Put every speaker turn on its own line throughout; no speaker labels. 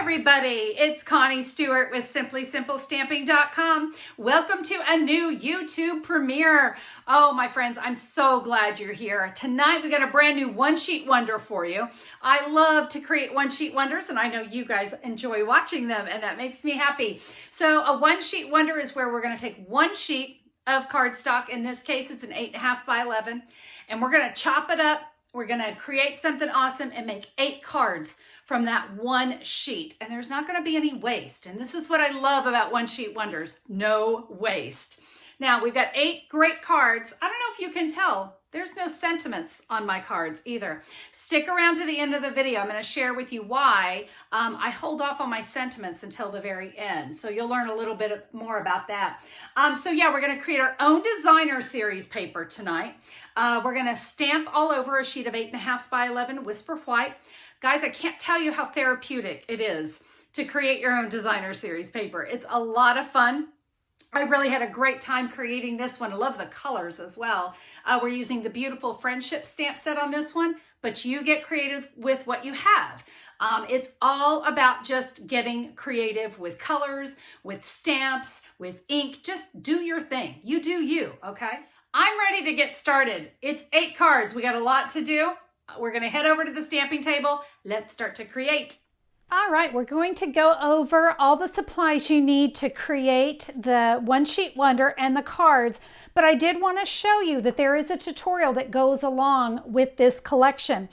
Everybody, it's Connie Stewart with SimplySimpleStamping.com. Welcome to a new YouTube premiere. Oh, my friends, I'm so glad you're here. Tonight, we got a brand new one-sheet wonder for you. I love to create one-sheet wonders, and I know you guys enjoy watching them, and that makes me happy. So a one-sheet wonder is where we're going to take one sheet of cardstock. In this case, it's an 8.5 by 11, and we're going to chop it up. We're going to create something awesome and make 8 cards from that one sheet. And there's not going to be any waste. And this is what I love about one sheet wonders. No waste. Now we've got 8 great cards. I don't know if you can tell, there's no sentiments on my cards either. Stick around to the end of the video. I'm going to share with you why I hold off on my sentiments until the very end. So you'll learn a little bit more about that. So yeah, we're going to create our own designer series paper tonight. We're going to stamp all over a sheet of 8.5 by 11 Whisper White. Guys, I can't tell you how therapeutic it is to create your own designer series paper. It's a lot of fun. I really had a great time creating this one. I love the colors as well. We're using the beautiful friendship stamp set on this one, but you get creative with what you have. It's all about just getting creative with colors, with stamps, with ink. Just do your thing. You do you, okay? I'm ready to get started. It's 8 cards. We got a lot to do. We're going to head over to the stamping table. Let's start to create. All right, we're going to go over all the supplies you need to create the one sheet wonder and the cards, but I did want to show you that there is a tutorial that goes along with this collection.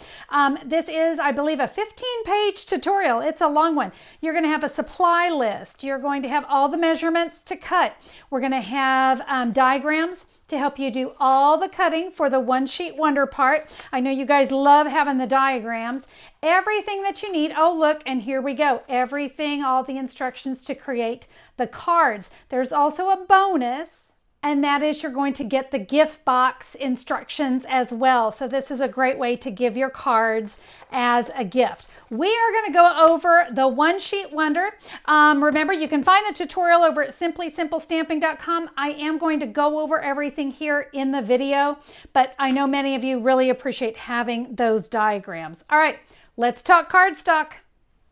This is, I believe, a 15-page tutorial. It's a long one. You're going to have a supply list. You're going to have all the measurements to cut. We're going to have diagrams to help you do all the cutting for the one sheet wonder part. I know you guys love having the diagrams. Everything that you need. Oh, look, and here we go. Everything, all the instructions to create the cards. There's also a bonus, and that is you're going to get the gift box instructions as well. So this is a great way to give your cards as a gift. We are going to go over the one sheet wonder. Remember, you can find the tutorial over at SimplySimpleStamping.com. I am going to go over everything here in the video, but I know many of you really appreciate having those diagrams. All right, let's talk cardstock.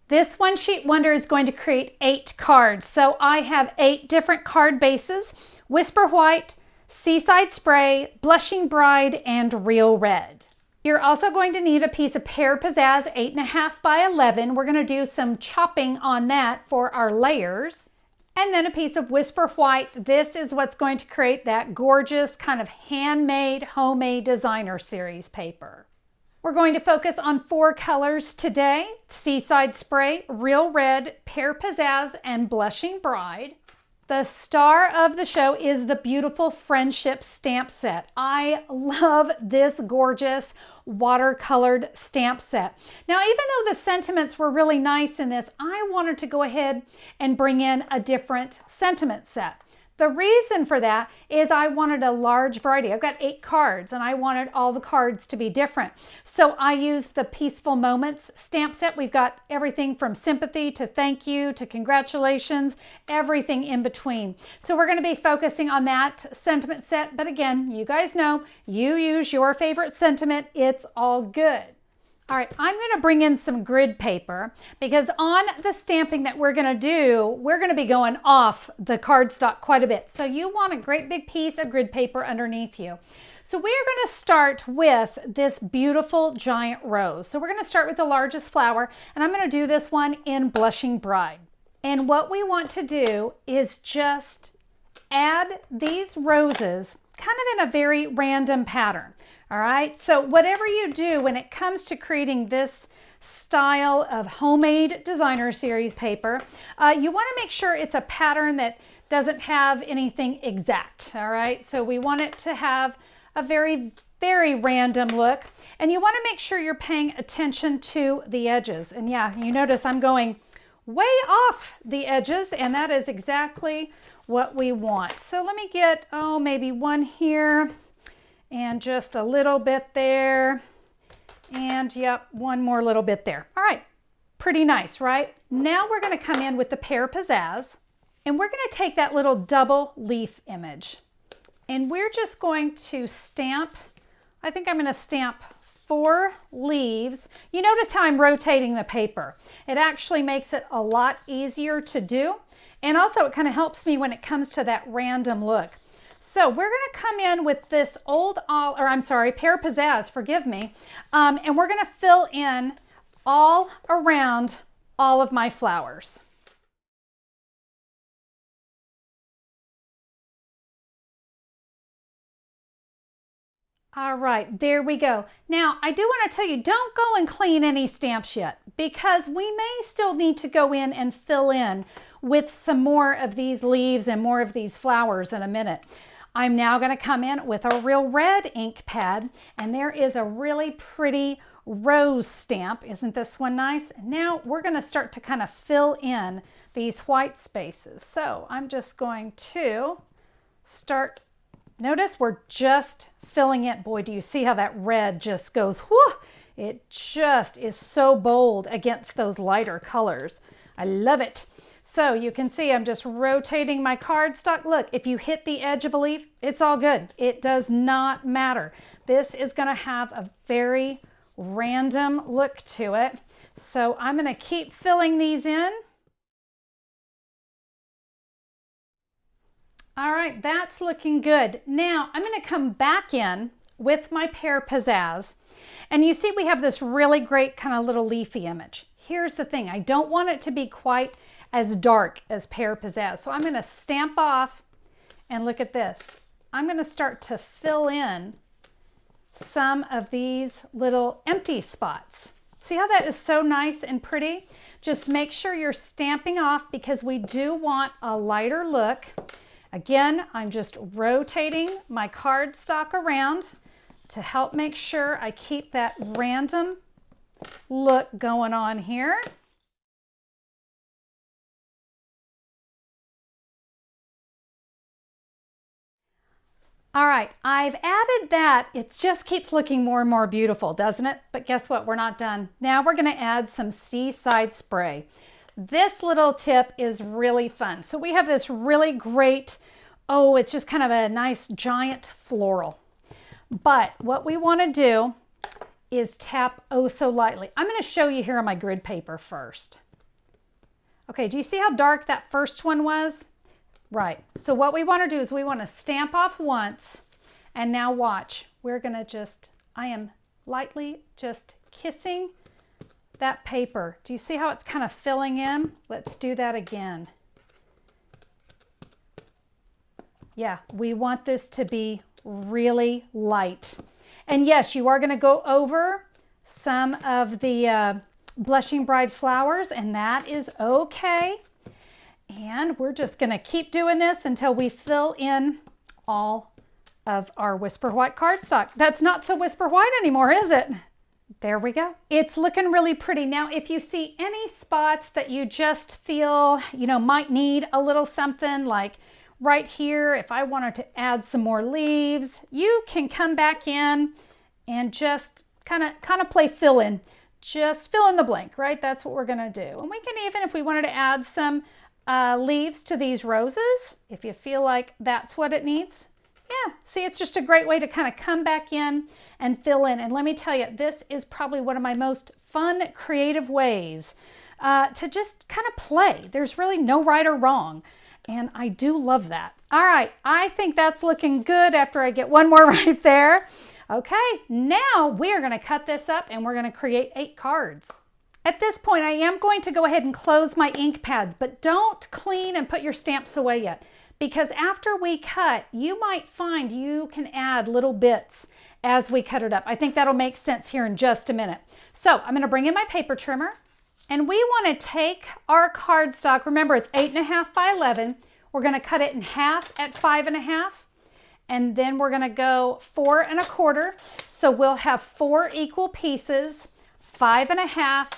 This one sheet wonder is going to create 8 cards. So I have 8 different card bases: Whisper White, Seaside Spray, Blushing Bride, and Real Red. You're also going to need a piece of Pear Pizzazz 8.5 by 11. We're going to do some chopping on that for our layers. And then a piece of Whisper White. This is what's going to create that gorgeous kind of handmade, homemade designer series paper. We're going to focus on 4 colors today: Seaside Spray, Real Red, Pear Pizzazz, and Blushing Bride. The star of the show is the beautiful friendship stamp set. I love this gorgeous watercolored stamp set. Now, even though the sentiments were really nice in this, I wanted to go ahead and bring in a different sentiment set. The reason for that is I wanted a large variety. I've got 8 cards and I wanted all the cards to be different. So I used the Peaceful Moments stamp set. We've got everything from sympathy to thank you to congratulations, everything in between. So we're going to be focusing on that sentiment set. But again, you guys know, you use your favorite sentiment. It's all good. All right, I'm going to bring in some grid paper because on the stamping that we're going to do, we're going to be going off the cardstock quite a bit. So you want a great big piece of grid paper underneath you. So we are going to start with this beautiful giant rose. So we're going to start with the largest flower, and I'm going to do this one in Blushing Bride. And what we want to do is just add these roses kind of in a very random pattern. All right, so whatever you do when it comes to creating this style of homemade designer series paper, you want to make sure it's a pattern that doesn't have anything exact. All right, so we want it to have a very, very random look, and you want to make sure you're paying attention to the edges. And yeah, you notice I'm going way off the edges, and that is exactly what we want. So let me get, maybe one here, and just a little bit there, and yep, one more little bit there. All right, pretty nice, right? Now we're going to come in with the Pear Pizzazz, and we're going to take that little double leaf image. And we're just going to stamp, I think I'm going to stamp 4 leaves. You notice how I'm rotating the paper. It actually makes it a lot easier to do. And also it kind of helps me when it comes to that random look. So we're going to come in with this Pear Pizzazz, forgive me. And we're going to fill in all around all of my flowers. All right, there we go. Now, I do want to tell you, don't go and clean any stamps yet, because we may still need to go in and fill in with some more of these leaves and more of these flowers in a minute. I'm now going to come in with a real red ink pad, and there is a really pretty rose stamp. Isn't this one nice? Now we're going to start to kind of fill in these white spaces. So I'm just going to start. Notice we're just filling it. Boy, do you see how that red just goes, whoo! It just is so bold against those lighter colors. I love it. So you can see I'm just rotating my cardstock. Look, if you hit the edge of a leaf, it's all good. It does not matter. This is going to have a very random look to it. So I'm going to keep filling these in. All right, that's looking good. Now I'm going to come back in with my Pear Pizzazz, and you see we have this really great kind of little leafy image. Here's the thing, I don't want it to be quite as dark as Pear Pizzazz, so I'm going to stamp off, and look at this. I'm going to start to fill in some of these little empty spots. See how that is so nice and pretty? Just make sure you're stamping off, because we do want a lighter look. Again, I'm just rotating my cardstock around to help make sure I keep that random look going on here. All right, I've added that. It just keeps looking more and more beautiful, doesn't it? But guess what? We're not done. Now we're going to add some Seaside Spray. This little tip is really fun. So we have this really great, it's just kind of a nice giant floral. But what we want to do is tap so lightly. I'm going to show you here on my grid paper first. Okay, do you see how dark that first one was? Right, so what we want to do is we want to stamp off once, and now watch. We're going to I am lightly just kissing that paper. Do you see how it's kind of filling in? Let's do that again. Yeah, we want this to be really light. And yes, you are going to go over some of the Blushing Bride flowers, and that is okay. And we're just going to keep doing this until we fill in all of our Whisper White cardstock. That's not so Whisper White anymore, is it? There we go. It's looking really pretty. Now, if you see any spots that you just feel, might need a little something, like right here, if I wanted to add some more leaves, you can come back in and just kind of play fill in. Just fill in the blank, right? That's what we're going to do. And we can even, if we wanted to add some leaves to these roses, if you feel like that's what it needs. Yeah, see, it's just a great way to kind of come back in and fill in. And let me tell you, this is probably one of my most fun, creative ways to just kind of play. There's really no right or wrong. And I do love that. All right, I think that's looking good after I get one more right there. Okay, now we are going to cut this up and we're going to create 8 cards. At this point, I am going to go ahead and close my ink pads, but don't clean and put your stamps away yet, because after we cut, you might find you can add little bits as we cut it up. I think that'll make sense here in just a minute. So I'm going to bring in my paper trimmer, and we want to take our cardstock. Remember, it's 8.5 by 11. We're going to cut it in half at 5.5, and then we're going to go 4 1/4. So we'll have 4 equal pieces, 5.5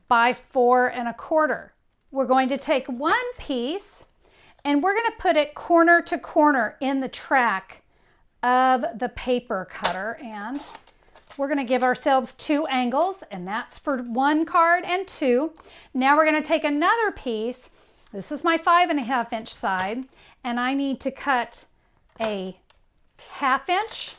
by 4 1/4. We're going to take one piece and we're going to put it corner to corner in the track of the paper cutter, and we're going to give ourselves 2 angles, and that's for 1 card and 2. Now we're going to take another piece. This is my 5.5 inch side, and I need to cut a 1/2 inch,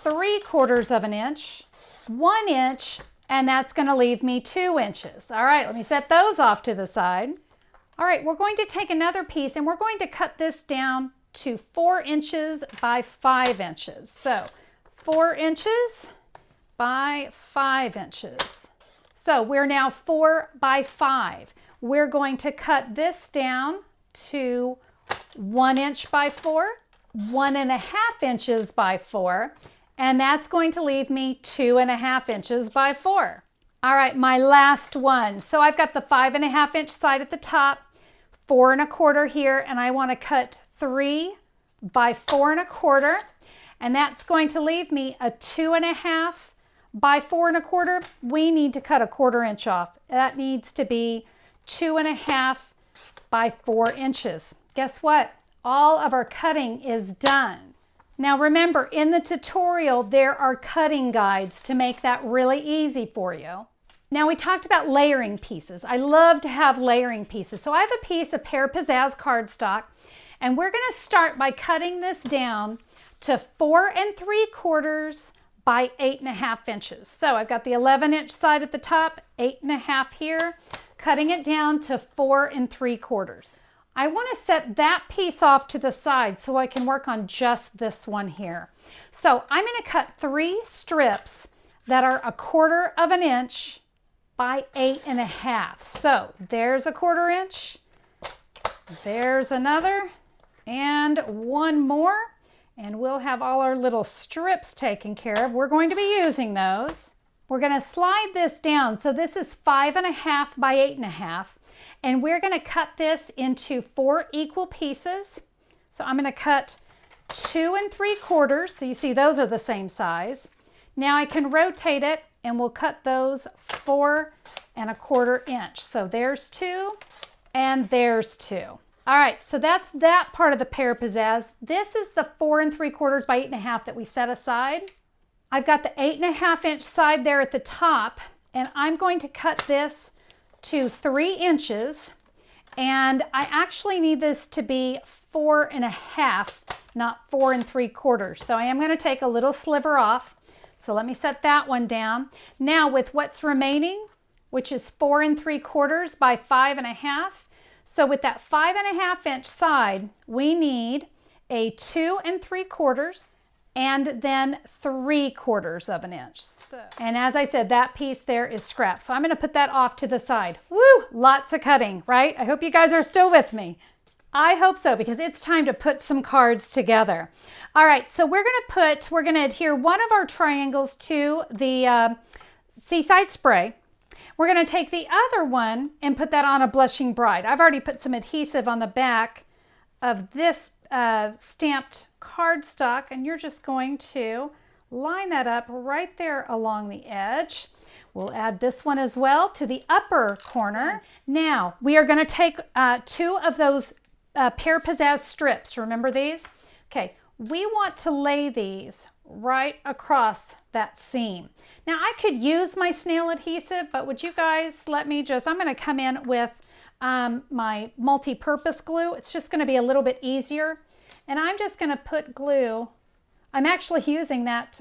3/4 of an inch, 1 inch, and that's going to leave me 2 inches. All right, let me set those off to the side. All right, we're going to take another piece and we're going to cut this down to 4 inches by 5 inches. So 4 inches by 5 inches. So we're now 4 by 5. We're going to cut this down to 1 inch by 4, 1.5 inches by 4, and that's going to leave me 2.5 inches by 4. All right, my last one. So I've got the 5.5 inch side at the top, 4 1/4 here, and I want to cut 3 by 4 1/4, and that's going to leave me a 2.5 by 4 1/4. We need to cut a 1/4 inch off. That needs to be 2.5 by 4 inches. Guess what? All of our cutting is done. Now remember, in the tutorial, there are cutting guides to make that really easy for you. Now we talked about layering pieces. I love to have layering pieces. So I have a piece of Pear Pizzazz cardstock, and we're going to start by cutting this down to 4 3/4 by 8.5 inches. So I've got the 11 inch side at the top, 8.5 here, cutting it down to 4 3/4. I want to set that piece off to the side so I can work on just this one here. So I'm going to cut 3 strips that are 1/4 of an inch by 8.5. So there's a 1/4 inch, there's another, and one more, and we'll have all our little strips taken care of. We're going to be using those. We're going to slide this down. So this is 5.5 by 8.5, and we're going to cut this into 4 equal pieces. So I'm going to cut 2 3/4. So you see those are the same size. Now I can rotate it, and we'll cut those 4 1/4 inch. So there's 2 and there's 2. All right, so that's that part of the Pear Pizzazz. This is the 4 3/4 by 8.5 that we set aside. I've got the 8.5 inch side there at the top, and I'm going to cut this to 3 inches, and I actually need this to be 4.5, not 4 3/4. So I am going to take a little sliver off. So let me set that one down. Now with what's remaining, which is 4 3/4 by 5.5. So with that 5.5 inch side, we need a 2 3/4 and then 3/4 of an inch. And as I said, that piece there is scrap. So I'm going to put that off to the side. Woo, lots of cutting, right? I hope you guys are still with me. I hope so, because it's time to put some cards together. All right, so we're going to adhere one of our triangles to the Seaside Spray. We're going to take the other one and put that on a Blushing Bride. I've already put some adhesive on the back of this stamped cardstock, and you're just going to line that up right there along the edge. We'll add this one as well to the upper corner. Now we are going to take 2 of those Pear Pizzazz strips. Remember these? Okay, we want to lay these right across that seam. Now I could use my snail adhesive, but would you guys let me I'm going to come in with my multi-purpose glue. It's just going to be a little bit easier. And I'm just going to put glue. I'm actually using that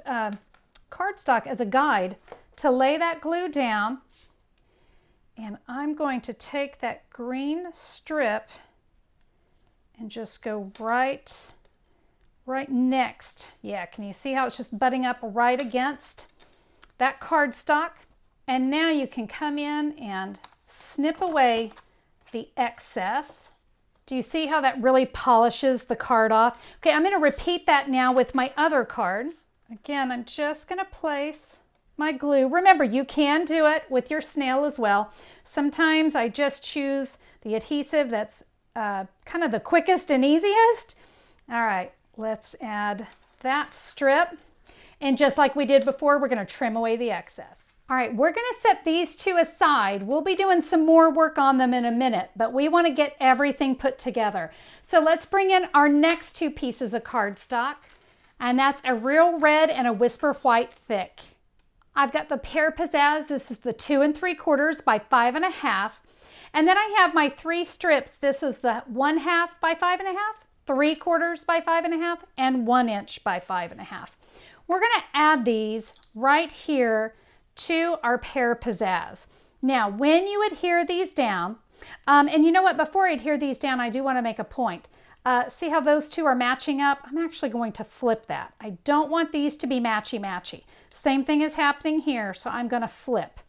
cardstock as a guide to lay that glue down. And I'm going to take that green strip and just go right next. Yeah, can you see how it's just butting up right against that cardstock? And now you can come in and snip away the excess. Do you see how that really polishes the card off? Okay, I'm going to repeat that now with my other card. Again, I'm just going to place my glue. Remember, you can do it with your snail as well. Sometimes I just choose the adhesive that's kind of the quickest and easiest. All right, let's add that strip. And just like we did before, we're going to trim away the excess. All right, we're going to set these 2 aside. We'll be doing some more work on them in a minute, but we want to get everything put together. So let's bring in our next 2 pieces of cardstock, and that's a Real Red and a Whisper White thick. I've got the Pear Pizzazz. This is the 2 3/4 by 5.5. And then I have my 3 strips. This is the 1/2 by 5.5.
3/4 by 5.5 and 1 inch by 5.5. We're going to add these right here to our pear pizzazz. Now, when you adhere these down, and you know what, before I adhere these down, I do want to make a point. See how those two are matching up? I'm actually going to flip that. I don't want these to be matchy-matchy. Same thing is happening here, so I'm going to flip.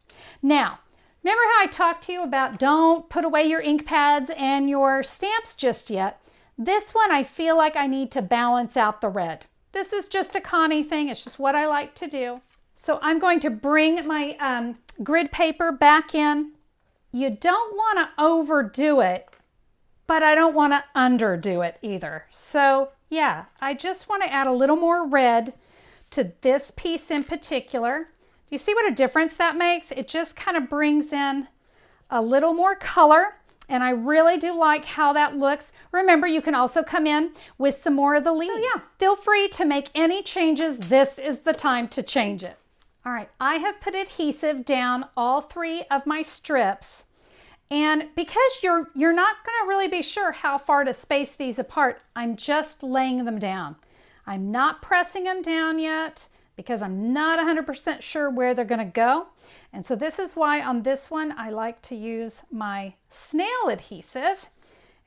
Now, remember how I talked to you about don't put away your ink pads and your stamps just yet? This one, I feel like I need to balance out the red. This is just a Connie thing. It's just what I like to do. So I'm going to bring my grid paper back in. You don't want to overdo it, but I don't want to underdo it either. So yeah, I just want to add a little more red to this piece in particular. Do you see what a difference that makes? It just kind of brings in a little more color, and I really do like how that looks. Remember, you can also come in with some more of the leaves. So yeah, feel free to make any changes. This is the time to change it. All right, I have put adhesive down all 3 of my strips. And because you're not going to really be sure how far to space these apart, I'm just laying them down. I'm not pressing them down yet because I'm not 100% sure where they're going to go. And so this is why on this one, I like to use my snail adhesive.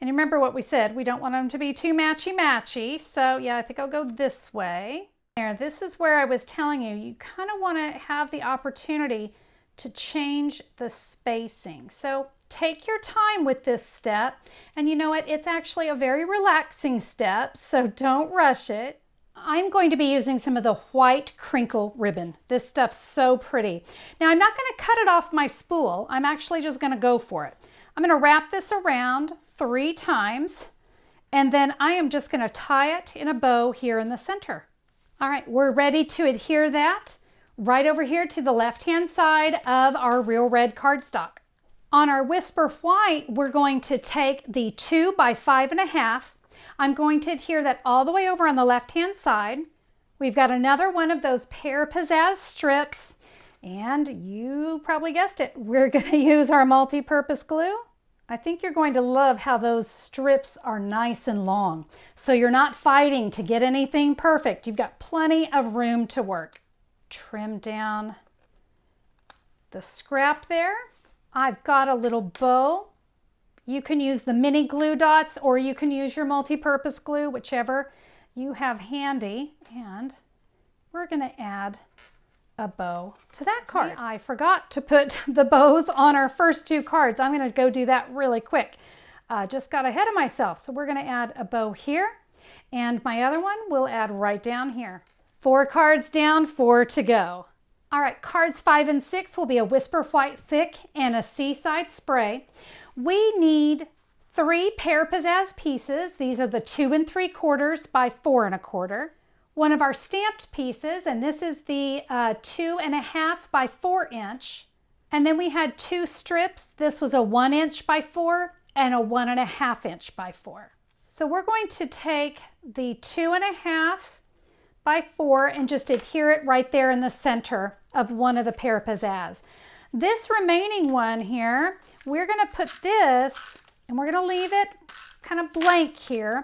And remember what we said, we don't want them to be too matchy-matchy. So yeah, I think I'll go this way. There, this is where I was telling you, you kind of want to have the opportunity to change the spacing. So take your time with this step. And you know what? It's actually a very relaxing step, so don't rush it. I'm going to be using some of the white crinkle ribbon. This stuff's so pretty. Now, I'm not going to cut it off my spool. I'm actually just going to go for it. I'm going to wrap this around 3 times, and then I am just going to tie it in a bow here in the center. All right, we're ready to adhere that right over here to the left-hand side of our real red cardstock. On our Whisper White, we're going to take the 2 by 5.5. I'm going to adhere that all the way over on the left-hand side. We've got another one of those pear pizzazz strips, and you probably guessed it, we're going to use our multi-purpose glue. I think you're going to love how those strips are nice and long. So you're not fighting to get anything perfect. You've got plenty of room to work. Trim down the scrap there. I've got a little bow. You can use the mini glue dots or you can use your multi-purpose glue, whichever you have handy. And we're going to add a bow to that card. I forgot to put the bows on our first 2 cards. I'm going to go do that really quick. Just got ahead of myself. So we're going to add a bow here, and my other one we'll add right down here. 4 cards down, 4 to go. All right, cards 5 and 6 will be a Whisper White Thick and a Seaside Spray. We need 3 pear pizzazz pieces. These are the 2 3/4 by 4 1/4. One of our stamped pieces, and this is the 2.5 by 4 inch. And then we had 2 strips. This was a 1 inch by 4 and a 1.5 inch by 4. So we're going to take the 2.5 by 4 and just adhere it right there in the center of one of the pear pizzazz. This remaining one here, we're going to put this, and we're going to leave it kind of blank here.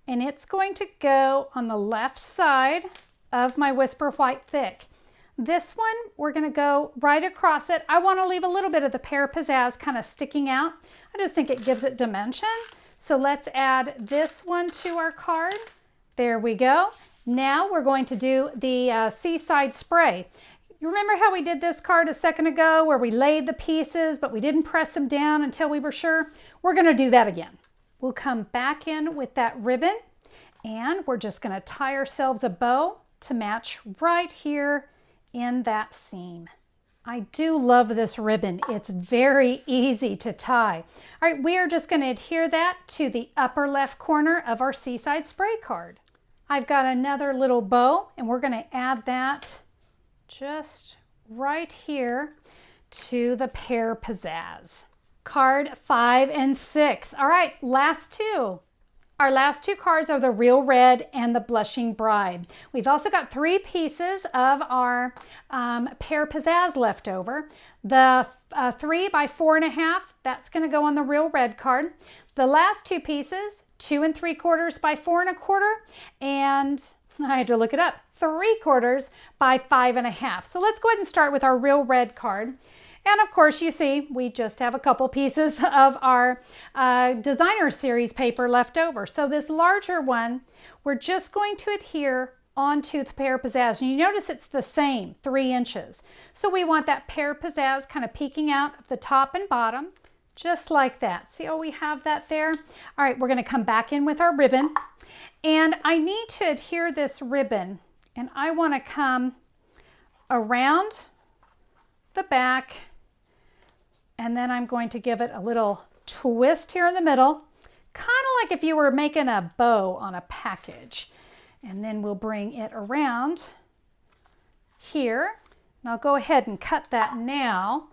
And it's going to go on the left side of my Whisper White Thick. This one, we're going to go right across it. I want to leave a little bit of the pear pizzazz kind of sticking out. I just think it gives it dimension. So let's add this one to our card. There we go. Now we're going to do the Seaside Spray. You remember how we did this card a second ago where we laid the pieces, but we didn't press them down until we were sure? We're going to do that again. We'll come back in with that ribbon, and we're just going to tie ourselves a bow to match right here in that seam. I do love this ribbon. It's very easy to tie. All right, we are just going to adhere that to the upper left corner of our Seaside Spray card. I've got another little bow, and we're going to add that just right here to the pear pizzazz. Card 5 and 6. All right, last 2. Our last 2 cards are the Real Red and the Blushing Bride. We've also got 3 pieces of our pear pizzazz left over. The 3 by 4.5, that's going to go on the Real Red card. The last 2 pieces, 2 3/4 by 4 1/4, and I had to look it up, 3/4 by 5 1/2. So let's go ahead and start with our real red card. And of course, you see, we just have a couple pieces of our designer series paper left over. So this larger one, we're just going to adhere onto the pear pizzazz. And you notice it's the same, 3 inches. So we want that pear pizzazz kind of peeking out at the top and bottom, just like that. See how we have that there? All right, we're going to come back in with our ribbon. And I need to adhere this ribbon, and I want to come around the back, and then I'm going to give it a little twist here in the middle, kind of like if you were making a bow on a package. And then we'll bring it around here. And I'll go ahead and cut that now,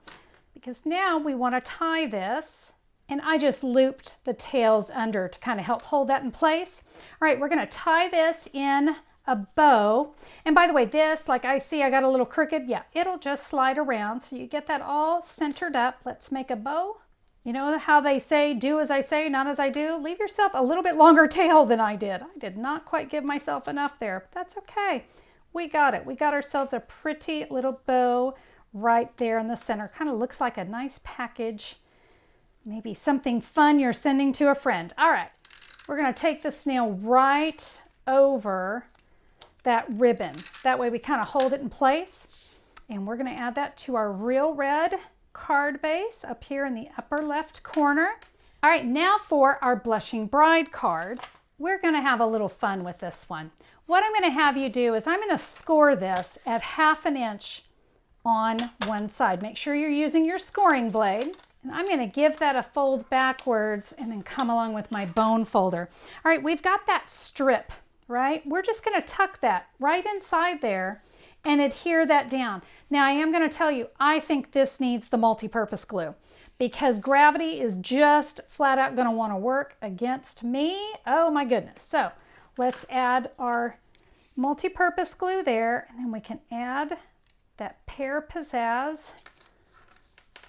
because now we want to tie this. And I just looped the tails under to kind of help hold that in place. All right, we're going to tie this in a bow. And by the way, this, like I see I got a little crooked. Yeah, it'll just slide around. So you get that all centered up. Let's make a bow. You know how they say, do as I say, not as I do? Leave yourself a little bit longer tail than I did. I did not quite give myself enough there, but that's okay. We got it. We got ourselves a pretty little bow right there in the center. Kind of looks like a nice package. Maybe something fun you're sending to a friend. All right, we're going to take the snail right over that ribbon. That way we kind of hold it in place. And we're going to add that to our real red card base up here in the upper left corner. All right, now for our Blushing Bride card. We're going to have a little fun with this one. What I'm going to have you do is I'm going to score this at 1/2 inch on one side. Make sure you're using your scoring blade. And I'm going to give that a fold backwards and then come along with my bone folder. All right, we've got that strip, right? We're just going to tuck that right inside there and adhere that down. Now, I am going to tell you, I think this needs the multi-purpose glue because gravity is just flat out going to want to work against me. Oh my goodness. So let's add our multi-purpose glue there, and then we can add that pear pizzazz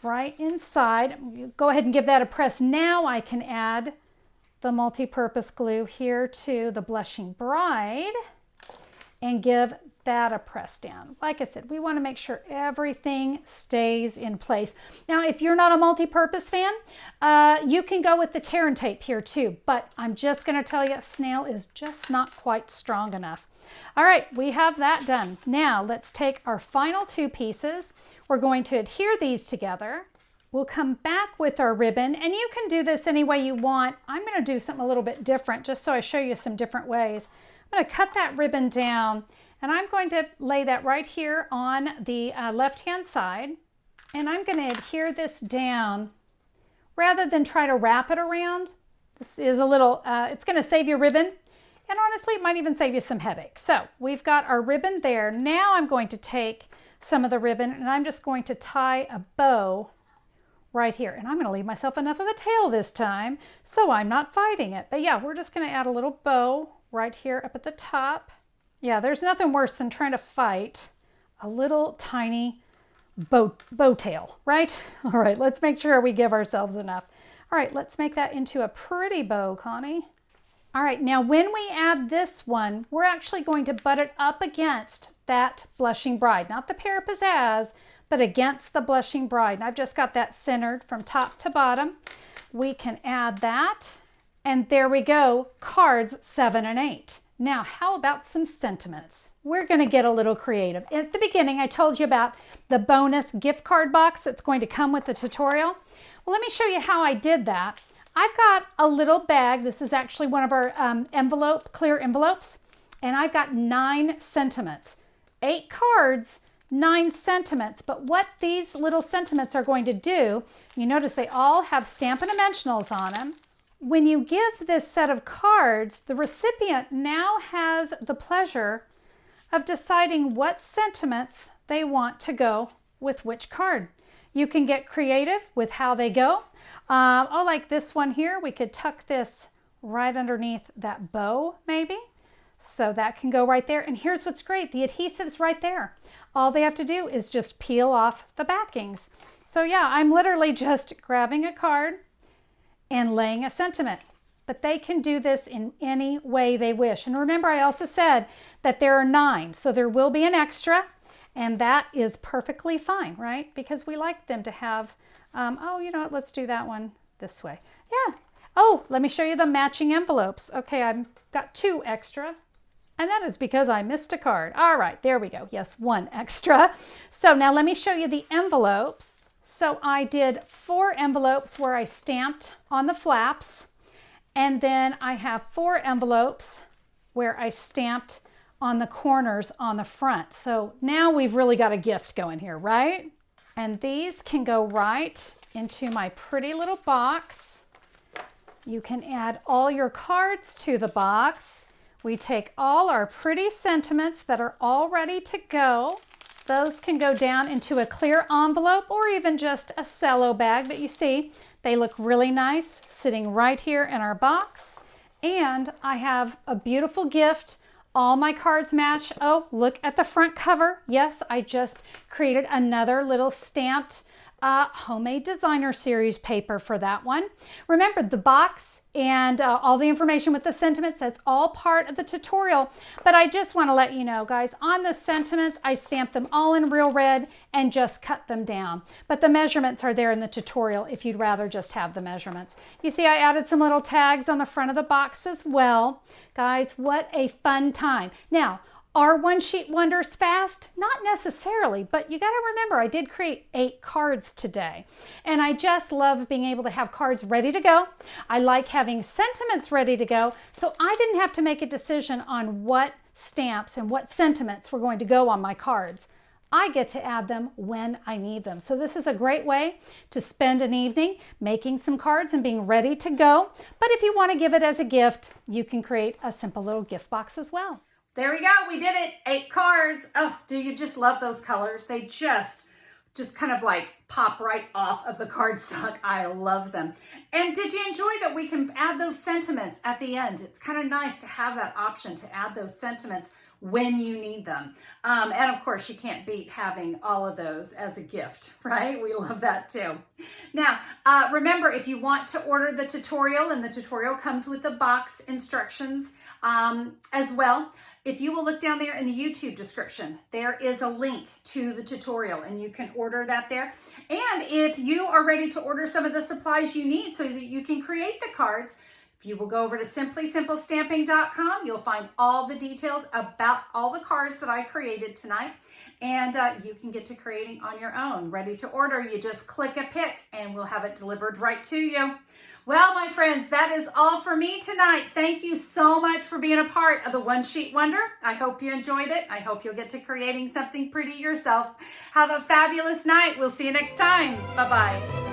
right inside. Go ahead and give that a press. Now I can add the multi-purpose glue here to the Blushing Bride and give that a press down. Like I said, we want to make sure everything stays in place. Now, if you're not a multi-purpose fan, you can go with the tear and tape here too, but I'm just going to tell you, snail is just not quite strong enough. All right, we have that done. Now let's take our final 2 pieces. We're going to adhere these together. We'll come back with our ribbon, and you can do this any way you want. I'm going to do something a little bit different just so I show you some different ways. I'm going to cut that ribbon down, and I'm going to lay that right here on the left-hand side, and I'm going to adhere this down rather than try to wrap it around. This is a little, it's going to save your ribbon, and honestly, it might even save you some headaches. So we've got our ribbon there. Now I'm going to take some of the ribbon, and I'm just going to tie a bow right here. And I'm going to leave myself enough of a tail this time so I'm not fighting it. But yeah, we're just going to add a little bow right here up at the top. Yeah, there's nothing worse than trying to fight a little tiny bow tail, right? All right, let's make sure we give ourselves enough. All right, let's make that into a pretty bow, Connie. All right, now when we add this one, we're actually going to butt it up against that Blushing Bride, not the pear pizzazz, but against the Blushing Bride. And I've just got that centered from top to bottom. We can add that, and there we go, cards 7 and 8. Now, how about some sentiments? We're going to get a little creative. At the beginning, I told you about the bonus gift card box that's going to come with the tutorial. Well, let me show you how I did that. I've got a little bag. This is actually one of our clear envelopes, and I've got 9 sentiments. 8 cards, 9 sentiments. But what these little sentiments are going to do, you notice they all have Stampin' Dimensionals on them. When you give this set of cards, the recipient now has the pleasure of deciding what sentiments they want to go with which card. You can get creative with how they go. Oh, like this one here, we could tuck this right underneath that bow maybe. So that can go right there. And here's what's great, the adhesive's right there. All they have to do is just peel off the backings. So yeah, I'm literally just grabbing a card and laying a sentiment. but they can do this in any way they wish. And remember, I also said that there are 9, so there will be an extra, and that is perfectly fine, right? Because we like them to have, oh, you know what, let's do that one this way. Yeah. Oh, let me show you the matching envelopes. Okay, I've got 2 extra. And that is because I missed a card. All right, there we go. Yes, 1 extra. So now let me show you the envelopes. So I did 4 envelopes where I stamped on the flaps. And then I have 4 envelopes where I stamped on the corners on the front. So now we've really got a gift going here, right? And these can go right into my pretty little box. You can add all your cards to the box. We take all our pretty sentiments that are all ready to go. Those can go down into a clear envelope or even just a cello bag, but you see, they look really nice sitting right here in our box. And I have a beautiful gift. All my cards match. Oh, look at the front cover. Yes, I just created another little stamped homemade designer series paper for that one. Remember, the box and all the information with the sentiments, that's all part of the tutorial. But I just want to let you know, guys, on the sentiments, I stamped them all in real red and just cut them down. But the measurements are there in the tutorial if you'd rather just have the measurements. You see, I added some little tags on the front of the box as well. Guys, what a fun time. Now, are one-sheet wonders fast? Not necessarily, but you got to remember I did create 8 cards today. And I just love being able to have cards ready to go. I like having sentiments ready to go, so I didn't have to make a decision on what stamps and what sentiments were going to go on my cards. I get to add them when I need them. So this is a great way to spend an evening making some cards and being ready to go. But if you want to give it as a gift, you can create a simple little gift box as well.
There we go. We did it. 8 cards. Oh, do you just love those colors? They just kind of like pop right off of the cardstock. I love them. And did you enjoy that we can add those sentiments at the end? It's kind of nice to have that option to add those sentiments when you need them. And of course, you can't beat having all of those as a gift, right? We love that too. Now, remember, if you want to order the tutorial, and the tutorial comes with the box instructions as well, if you will look down there in the YouTube description, there is a link to the tutorial and you can order that there. And if you are ready to order some of the supplies you need so that you can create the cards, if you will go over to simplysimplestamping.com, you'll find all the details about all the cards that I created tonight. And you can get to creating on your own. Ready to order, you just click a pick and we'll have it delivered right to you. Well, my friends, that is all for me tonight. Thank you so much for being a part of the One Sheet Wonder. I hope you enjoyed it. I hope you'll get to creating something pretty yourself. Have a fabulous night. We'll see you next time. Bye-bye.